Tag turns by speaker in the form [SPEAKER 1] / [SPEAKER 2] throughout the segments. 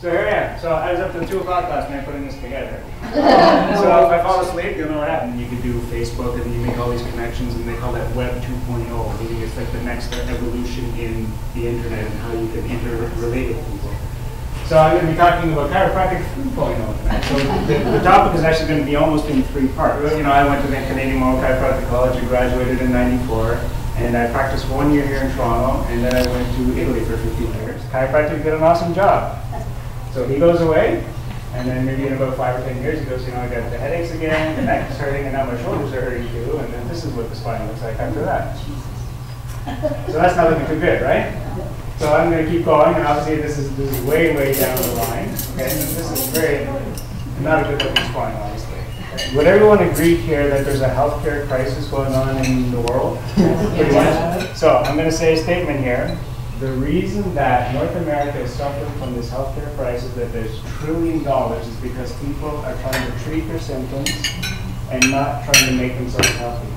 [SPEAKER 1] So here I am. So I was up till 2 o'clock last night putting this together. So if I fall asleep, you'll know what happened. You could do Facebook and you make all these connections, and they call that Web 2.0, meaning it's like the next evolution in the internet and how you can interrelate with people. So I'm going to be talking about chiropractic 3.0 tonight. So the topic is actually going to be almost in 3 parts. You know, I went to the Canadian Model Chiropractic College and graduated in '94. And I practiced 1 year here in Toronto, and then I went to Italy for 15 years. Chiropractic did an awesome job. So he goes away, and then maybe in about 5 or 10 years, he goes, you know, I got the headaches again, the neck is hurting, and now my shoulders are hurting too, and then this is what the spine looks like after that. So that's not looking too good, right? So I'm going to keep going, and obviously this is way, way down the line. Okay, and this is very, not a good looking spine, obviously. Would everyone agree here that there's a healthcare crisis going on in the world? Pretty much. So I'm going to say a statement here. The reason that North America is suffering from this healthcare crisis, that there's $1 trillion, is because people are trying to treat their symptoms and not trying to make themselves healthy.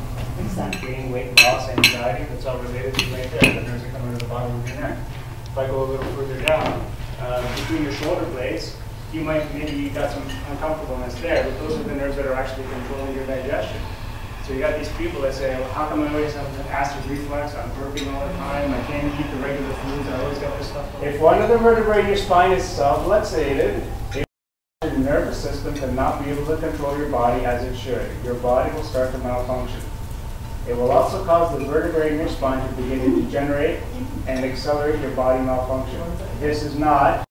[SPEAKER 1] Exactly. Gain weight loss, anxiety, that's all related to right there. The nerves are coming to the bottom of your neck. If I go a little further down, between your shoulder blades, you might, maybe you got some uncomfortableness there, but those are the nerves that are actually controlling your digestion. So you got these people that say, well, how come I always have an acid reflux? I'm burping all the time. I can't eat the regular foods. I always got this stuff. If one of the vertebrae in your spine is self-luxated, it will cause your nervous system to not be able to control your body as it should. Your body will start to malfunction. It will also cause the vertebrae in your spine to begin to degenerate and accelerate your body malfunction. This is not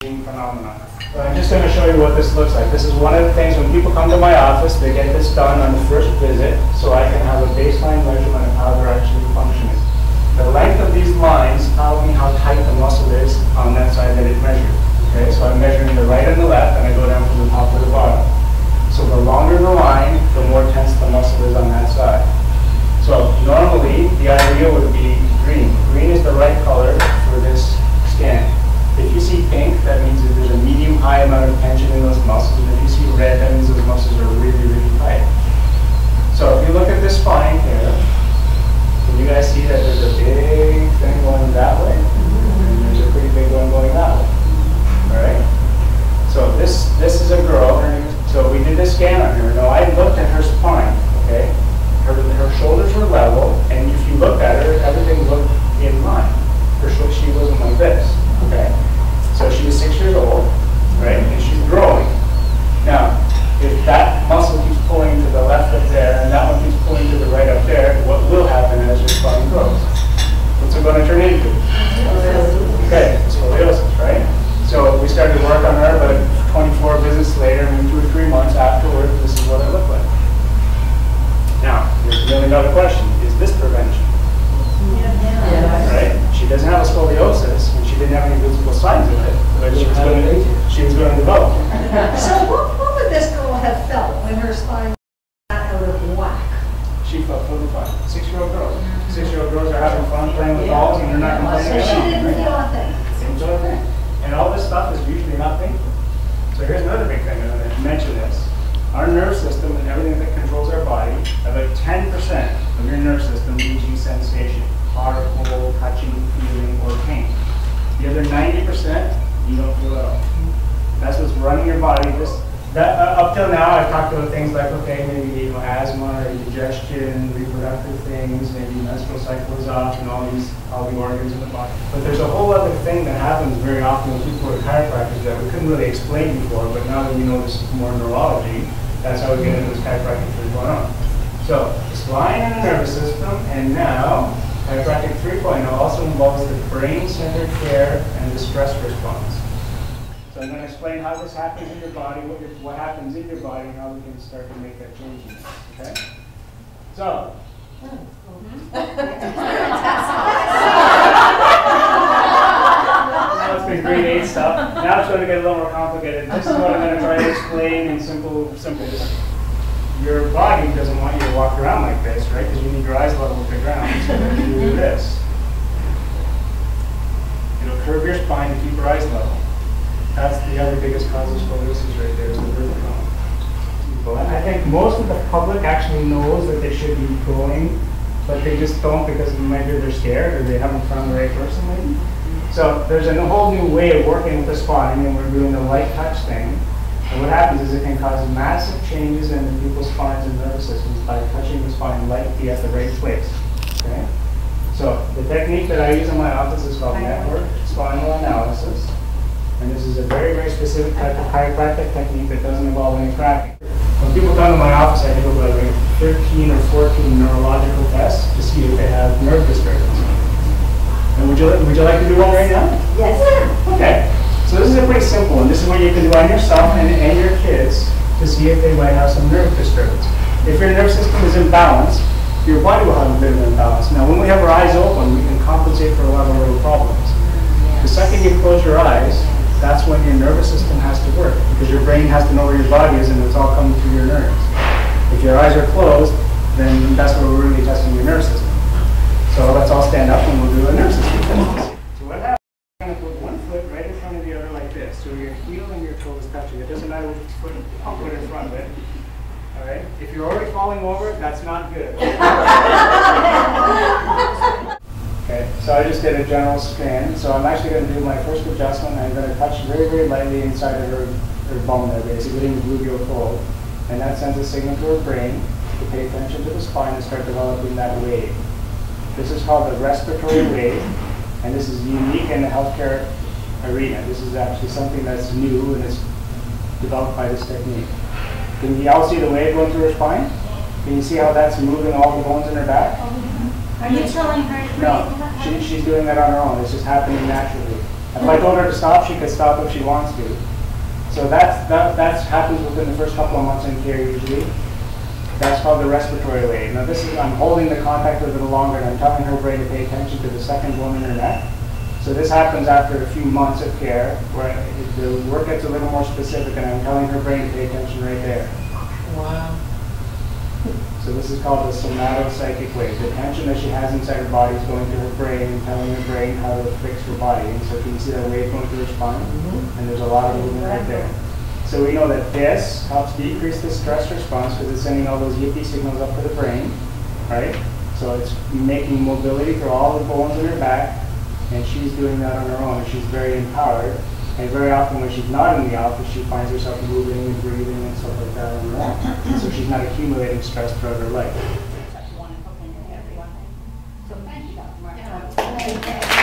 [SPEAKER 1] a phenomenon. So I'm just going to show you what this looks like. This is one of the things when people come to my office, they get this done on the first visit so I can have a baseline measurement of how they're actually functioning. The length of these lines tell me how tight the muscle is on that side that it measured. Okay, so I'm measuring the right and the left, and I go down from the top to the bottom. So the longer the line, the more tense the muscle is on that side. So normally, the ideal would be green. Green is the right color for this scan. If you see pink, that means that there's a medium-high amount of tension in those muscles. And if you see red, that means those muscles are really, really tight. So if you look at this spine here, can you guys see that there's a big thing going that way? And there's a pretty big one going that way. All right? So this is a girl. So we did this scan on her. Now I looked at her spine, okay? Her shoulders were level, and if you look at her, everything looked in line. She wasn't like this. Okay, so she's 6 years old, right, and she's growing. Now, if that muscle keeps pulling to the left up there, and that one keeps pulling to the right up there, what will happen as your spine grows? What's it going to turn into? Okay, scoliosis, right? So we started work on her, but 24 visits later, and 2 or 3 months afterwards, this is what it looked like. Now, here's the $1 million question: is this prevention? Right? She doesn't have a scoliosis, and she didn't have any visible signs of it, but she was going to develop.
[SPEAKER 2] So what would this girl have felt when her spine got out of whack?
[SPEAKER 1] She felt totally fine. 6-year-old girls. 6-year-old girls are having fun playing with balls, and they're not complaining.
[SPEAKER 2] So she didn't feel a thing.
[SPEAKER 1] Enjoy a thing. And all this stuff is usually not painful. So here's another big thing. I'm going to mention this. Our nerve system and everything that controls our body, about 10% of your nerve system gives you sensation. Hot or cold, touching, feeling, or pain. The other 90%, you don't feel at all. That's what's running your body. Up till now, I've talked about things like, okay, maybe asthma or indigestion, reproductive things, maybe menstrual cycle is off, and all the organs in the body. But there's a whole other thing that happens very often when people are chiropractors that we couldn't really explain before, but now that we know this is more neurology, that's how we get into this chiropractic 3.0. So, spine and the nervous system, and now, Chiropractic 3.0 also involves the brain-centered care and the stress response. So I'm going to explain how this happens in your body, what happens in your body, and how we can start to make that change in this, okay? So. Now it's been grade 8 stuff. Now it's going to get a little more complicated. This is what I'm going to try to explain in simple. Your body doesn't want you to walk around like this, right? Because you need your eyes level with the ground. So then you do this. It'll curve your spine to keep your eyes level. That's the other biggest cause of scoliosis right there, is the vertical. I think most of the public actually knows that they should be going, but they just don't because maybe they're scared or they haven't found the right person maybe. So there's a whole new way of working with the spine, and we're doing the light touch thing. And what happens is it can cause massive changes in people's spines and nervous systems by touching the spine lightly at the right place. Okay? So the technique that I use in my office is called network spinal analysis. And this is a very, very specific type of chiropractic technique that doesn't involve any cracking. When people come to my office, I do about 13 or 14 neurological tests to see if they have nerve disturbance. And would you like to do one right now?
[SPEAKER 2] Yes.
[SPEAKER 1] Okay. So this is pretty simple, and this is what you can do on yourself and your kids to see if they might have some nerve disturbance. If your nerve system is imbalanced, your body will have a bit of imbalance. Now, when we have our eyes open, we can compensate for a lot of little problems. The second you close your eyes, that's when your nervous system has to work, because your brain has to know where your body is and it's all coming through your nerves. If your eyes are closed, then that's where we're really testing your nerve system. So let's all stand up and we'll do a nerve system test. So what happens, you're going to put one foot right in front of the other like this, so your heel and your toe is touching. It doesn't matter which foot you put in front of it. All right? If you're already falling over, that's not good. Okay, so I just did a general scan. So I'm actually going to do my first adjustment. I'm going to touch very, very lightly inside of her bone there, basically in the gluteal fold. And that sends a signal to her brain to pay attention to the spine and start developing that wave. This is called the respiratory wave, and this is unique in the healthcare arena. This is actually something that's new and it's developed by this technique. Can you all see the wave going through her spine? Can you see how that's moving all the bones in her back?
[SPEAKER 3] Are you telling her to
[SPEAKER 1] No, she's doing that on her own. It's just happening naturally. If I told her to stop, she could stop if she wants to. So that happens within the first couple of months in care usually. That's called the respiratory wave. Now this is, I'm holding the contact a little longer and I'm telling her brain to pay attention to the second bone in her neck. So this happens after a few months of care where the work gets a little more specific and I'm telling her brain to pay attention right there.
[SPEAKER 3] Wow.
[SPEAKER 1] So this is called the Somato psychic wave. The tension that she has inside her body is going to her brain and telling her brain how to fix her body. And so can you see that wave going through her spine? And there's a lot of movement right there. So we know that this helps decrease the stress response because it's sending all those yippee signals up to the brain, right? So it's making mobility through all the bones in her back, and she's doing that on her own, and she's very empowered. And very often when she's not in the office, she finds herself moving and breathing and stuff like that on her own. So she's not accumulating stress throughout her life.
[SPEAKER 4] Such a wonderful thing for everyone. So thank you, Dr. Markham.